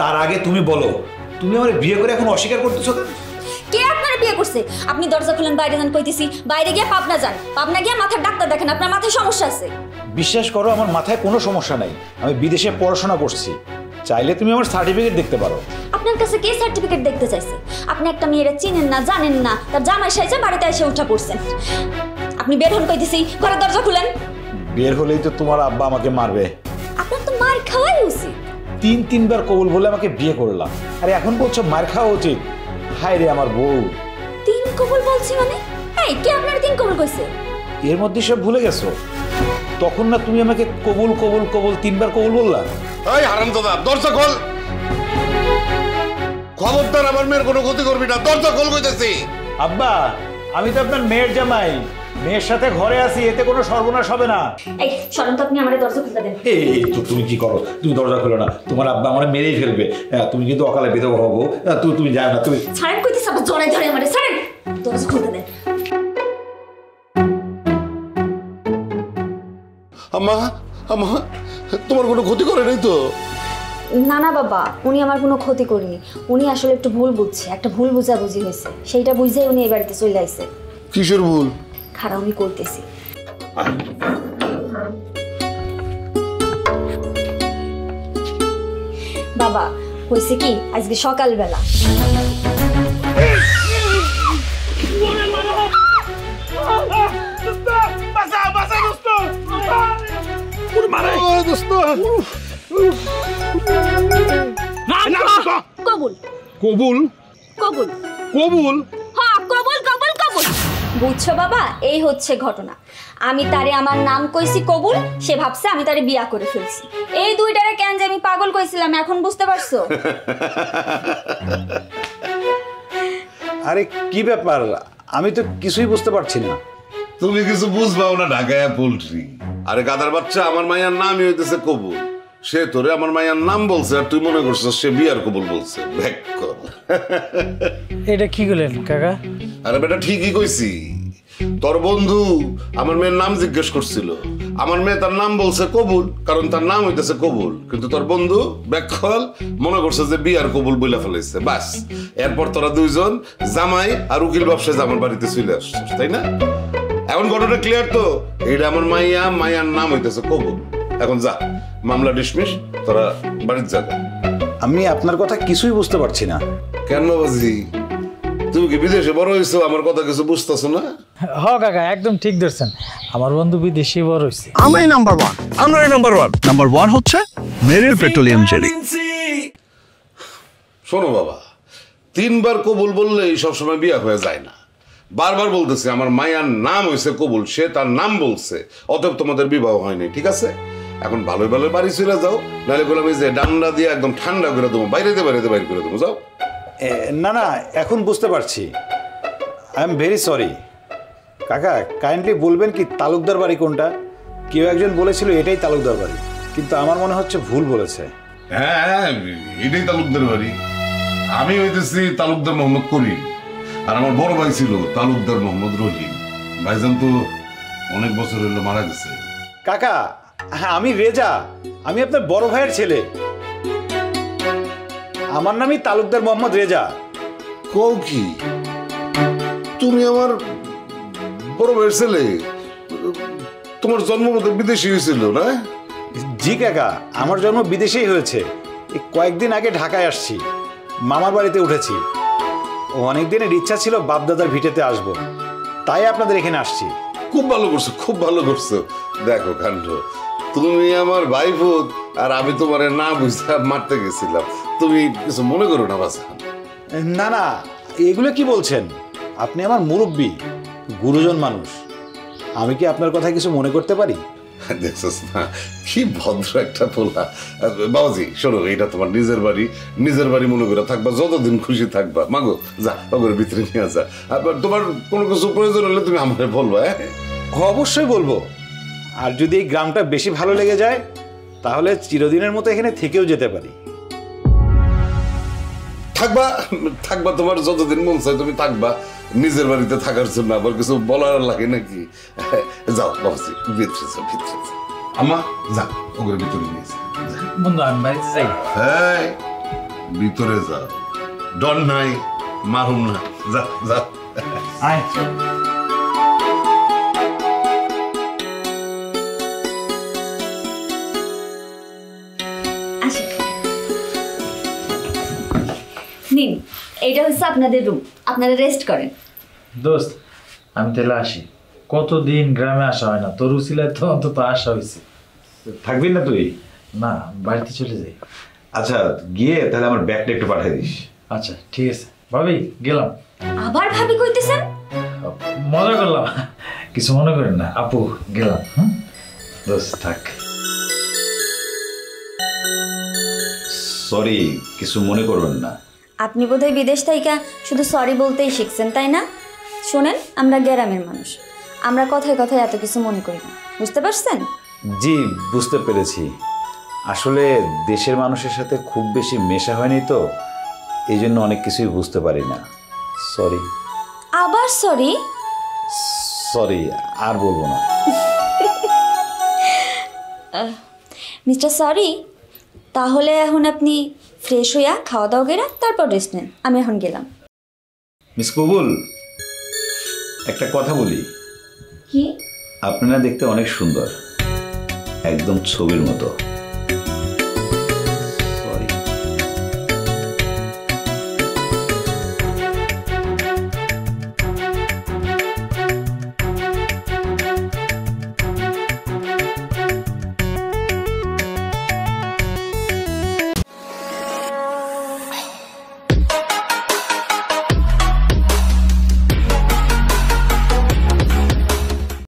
তার আগে তুমি বলো, তুমি আমার বিয়ে করে এখন অস্বীকার করতেছো কেন? কে আপনারা বিয়ে করছে? আপনি দরজা খুলেন, বাইরে যান কইতেছি। বাইরে গিয়ে পাবনা যান, পাবনা গিয়ে মাথার ডাক্তার দেখেন, আপনার মাথায় সমস্যা আছে। বিশ্বাস করো, আমার মাথায় কোনো সমস্যা নাই। আমি বিদেশে পড়াশোনা করছি, চাইলে তুমি আমার সার্টিফিকেট দেখতে পারো। আপনার কাছে কে সার্টিফিকেট দেখতে চাইছে? আপনি একটা মেয়েরা চিনেন না, জানেন না, তার জামাই সাইজে বাড়িতে এসে উঠা পড়ছেন। আপনি বের হন কইতেছি, ঘরের দরজা খুলেন। বের হলেই তো তোমার আব্বা আমাকে মারবে। আপনার তো মার খাওয়াই উচিত। তিনবার কবুল বলে আমাকে বিয়ে করলাম, আরে এখন বলছো মার খাওয়া উচিত? হায় রে আমার বউ। তিন কবুল বলছি মানে? এই কে আপনার তিন কবুল কইছে? এর মধ্যে সব ভুলে গেছো? তখন না তুমি আমাকে কবুল কবুল কবুল 3বার কবুল বললা। এই হারামজাদা, দরজা খোল। খবরদার আমার মেয়ের কোনো ক্ষতি করবি না, দরজা খোল কইতেছি। আব্বা, আমি তো আপনার মেয়ের জামাই, মেয়ের সাথে ঘরে আছি, এতে কোনো সর্বনাশ হবে না। এই শরণ তো, আপনি আমারে দরজা খুলতে দেন। এই তো তুমি কি করো? তুমি দরজা খুলো না, তোমার আব্বা আমার মেরেই ফেলবে। তুমি কিন্তু অকালে বিধবা হবো। তুমি যাও না, তুমি ছাড়েন কইতেছি, আবার জড়াই ধরে আমারে ছাড়েন। দরজা খুলতে দেন। আম্মা, আম্মা, তোমার কোনো ক্ষতি করে নাই তো? না না বাবা, উনি আমার কোনো ক্ষতি করেনি। উনি আসলে একটু ভুল বুঝছে, একটা ভুল বুঝাবুঝি হয়েছে, সেইটা বুঝেই উনি এই বাড়িতে চলে আইছে। কিসের ভুল? খারাপ আমি করতেছি। বাবা হয়েছে কি, আজকে সকালবেলা কবুল কবুল কবুল কবুল হ্যাঁ, কবুল কবুল কবুল। বুঝছো বাবা, এই হচ্ছে ঘটনা। আমি তারে আমার নাম কইছি কবুল, সে ভাবছে আমি তারে বিয়া করে ফেলছি। এই দুইটারে কেন যে আমি পাগল কইছিলাম, এখন বুঝতে পারছো? আরে কি ব্যাপার? আমি তো কিছুই বুঝতে পারছি না। তুমি কিছু বুঝবাও না, ঢাকায় পোল্ট্রি। আরে গাদার বাচ্চা, আমার মায়ের নামই হইতেছে কবুল। সে তোরে আমার মায়ের নাম বলছে, আর তুই মনে করছিস সে বিয়ার কবুল বলছে। এটা কি করলেন কাকা? আরে বেটা ঠিকই কইছি। তোর বন্ধু আমার মেয়ের নাম জিজ্ঞেস করছিল, আমার মেয়ে তার নাম বলছে কবুল, কারণ তার নাম হইতেছে কবুল। কিন্তু তোর বন্ধু ব্যাকল মনে করছে যে বিয়ার কবুল বইলা ফেলাইছে। বাস, এরপর তোরা দুইজন জামাই আর উকিল ব্যবসায় আমার বাড়িতে চলে আসছিস, তাই না? এখন ঘটনা ক্লিয়ার তো? এইটা আমার মায়ার নাম হইতেছে কবুল। এখন যা, মামলা ডিসমিস, তোরা বাড়ির যা। আমি আপনার কথা কিছুই বুঝতে পারছি না। কেন বাজি, তুমি কি বিদেশে বড় হয়েছো? আমার কথা কিছু বুঝতেছো না? হ কাকা, একদম ঠিক ধরছেন। আমার বন্ধু বিদেশে বড় হয়েছে। আমি নাম্বার ওয়ান, আমরা নাম্বার ওয়ান হচ্ছে মেরিল পেট্রোলিয়াম জেলি। শোনো বাবা, 3বার কবুল বললেই সবসময় বিয়ে হয়ে যায় না। বারবার বলতেছে আমার মায়ার নাম হয়েছে কবুল, সে তার নাম বলছে, অতএব তোমাদের বিবাহ হয়নি। ঠিক আছে, এখন ভালোই ভালো বাড়ি চলে যাও, নাহলে বলে আমি যে ডান্ডা দিয়ে একদম ঠান্ডা করে দেবো, বাইরে করে দেবো। যাও। না না, এখন বুঝতে পারছি। I am very sorry. কাকা, কাইন্ডলি বলবেন কি তালুকদার বাড়ি কোনটা? কেউ একজন বলেছিল এটাই তালুকদার বাড়ি, কিন্তু আমার মনে হচ্ছে ভুল বলেছে। হ্যাঁ, এটাই তালুকদার বাড়ি। আমি হইতেছি তালুকদার মোহাম্মদ করিম, আর আমার বড় ভাই ছিল তালুকদার মোহাম্মদ রহিম। ভাইজান তো অনেক বছর হলো মারা গেছে। কাকা, হ্যাঁ আমি রেজা, আমি আপনার বড় ভাইয়ের ছেলে। আমার নামই তালুকদার মোহাম্মদ রেজা। কও কি, তুমি আমার বড় ভাইয়ের ছেলে? তোমার জন্ম মতো বিদেশি হয়েছিল না? জি কাকা, আমার জন্ম বিদেশেই হয়েছে। এই কয়েকদিন আগে ঢাকায় আসছি, মামার বাড়িতে উঠেছি। অনেক দিনের ইচ্ছা ছিল বাপদাদার ভিটেতে আসবো, তাই আপনাদের এখানে আসছি। খুব ভালো করছো, খুব ভালো করছো। দেখো কাণ্ড, তুমি আমার ভাই বোন, আর আমি তোমার না বুঝতে মারতে গেছিলাম। তুমি কিছু মনে করো না বাছা। না না, এগুলো কি বলছেন? আপনি আমার মুরব্বী, গুরুজন মানুষ। আমি কি আপনার কথা কিছু মনে করতে পারি? দেখছিস না কি ভদ্র একটা পোলা। বাবাজি শোনো, এটা তোমার নিজের বাড়ি মনে করে থাকবা, যতদিন খুশি থাকবা। মাগো যা, ওগুলোর ভিতরে নিয়ে যা। তোমার কোনো কিছু প্রয়োজন হলে তুমি আমাকে বলবা। অবশ্যই বলবো। আর যদি এই গ্রামটা বেশি ভালো লেগে যায়, তাহলে চিরদিনের মতো এখানে থেকেও যেতে পারি। থাকবা তোমার যতদিন মন চায় তুমি থাকবা। নিজের বাড়িতে থাকার জন্য আবার কিছু বলার লাগে নাকি? যাও বাবাজি, ভিতরে যাও। আমা যা, ওগুলোর ভিতরে নিয়ে যা। বন্ধু আমি বাড়িতে যাই। হ্যাঁ ভিতরে যা, ডর নাই, মারুম না, যা যা। আয় আসেন। নিন, এইটা হচ্ছে আপনাদের রুম, আপনারা রেস্ট করেন। দোস্ত আমি তাহলে আসি, কতদিন গ্রামে আসা হয় না, তোর উসিলায় তো অন্তত আসা হয়েছে। থাকবি না তুই? না, বাড়িতে চলে যাই। আচ্ছা গিয়ে তাহলে আমার ব্যাগটা একটু পাঠিয়ে দিস। আচ্ছা ঠিক আছে ভাবি, গেলাম। আবার ভাবি কইতেছেন? মজা করলাম, কিছু মনে করেন না। আপু গেলাম। হুম, দোস্ত থাক। সরি, কিছু মনে করবেন না। আপনি বোধহয় বিদেশ থেকে শুধু সরি বলতেই শিখছেন, তাই না? শোনেন, আমরা গ্রামের মানুষ, আমরা কথায় কথায় এত কিছু মনে করি না, বুঝতে পারছেন? জি বুঝতে পেরেছি, আসলে দেশের মানুষের সাথে খুব বেশি মেশা হয়নি তো, এই জন্য অনেক কিছুই বুঝতে পারি না। সরি। আবার সরি? সরি, আর বলবো না। মিস্টার সরি, তাহলে এখন আপনি ফ্রেশ হইয়া খাওয়া দাওয়া গেরা তারপর রেস্ট নেন। আমি এখন গেলাম। মিস কবুল, একটা কথা বলি। কি? আপনারা দেখতে অনেক সুন্দর, একদম ছবির মতো।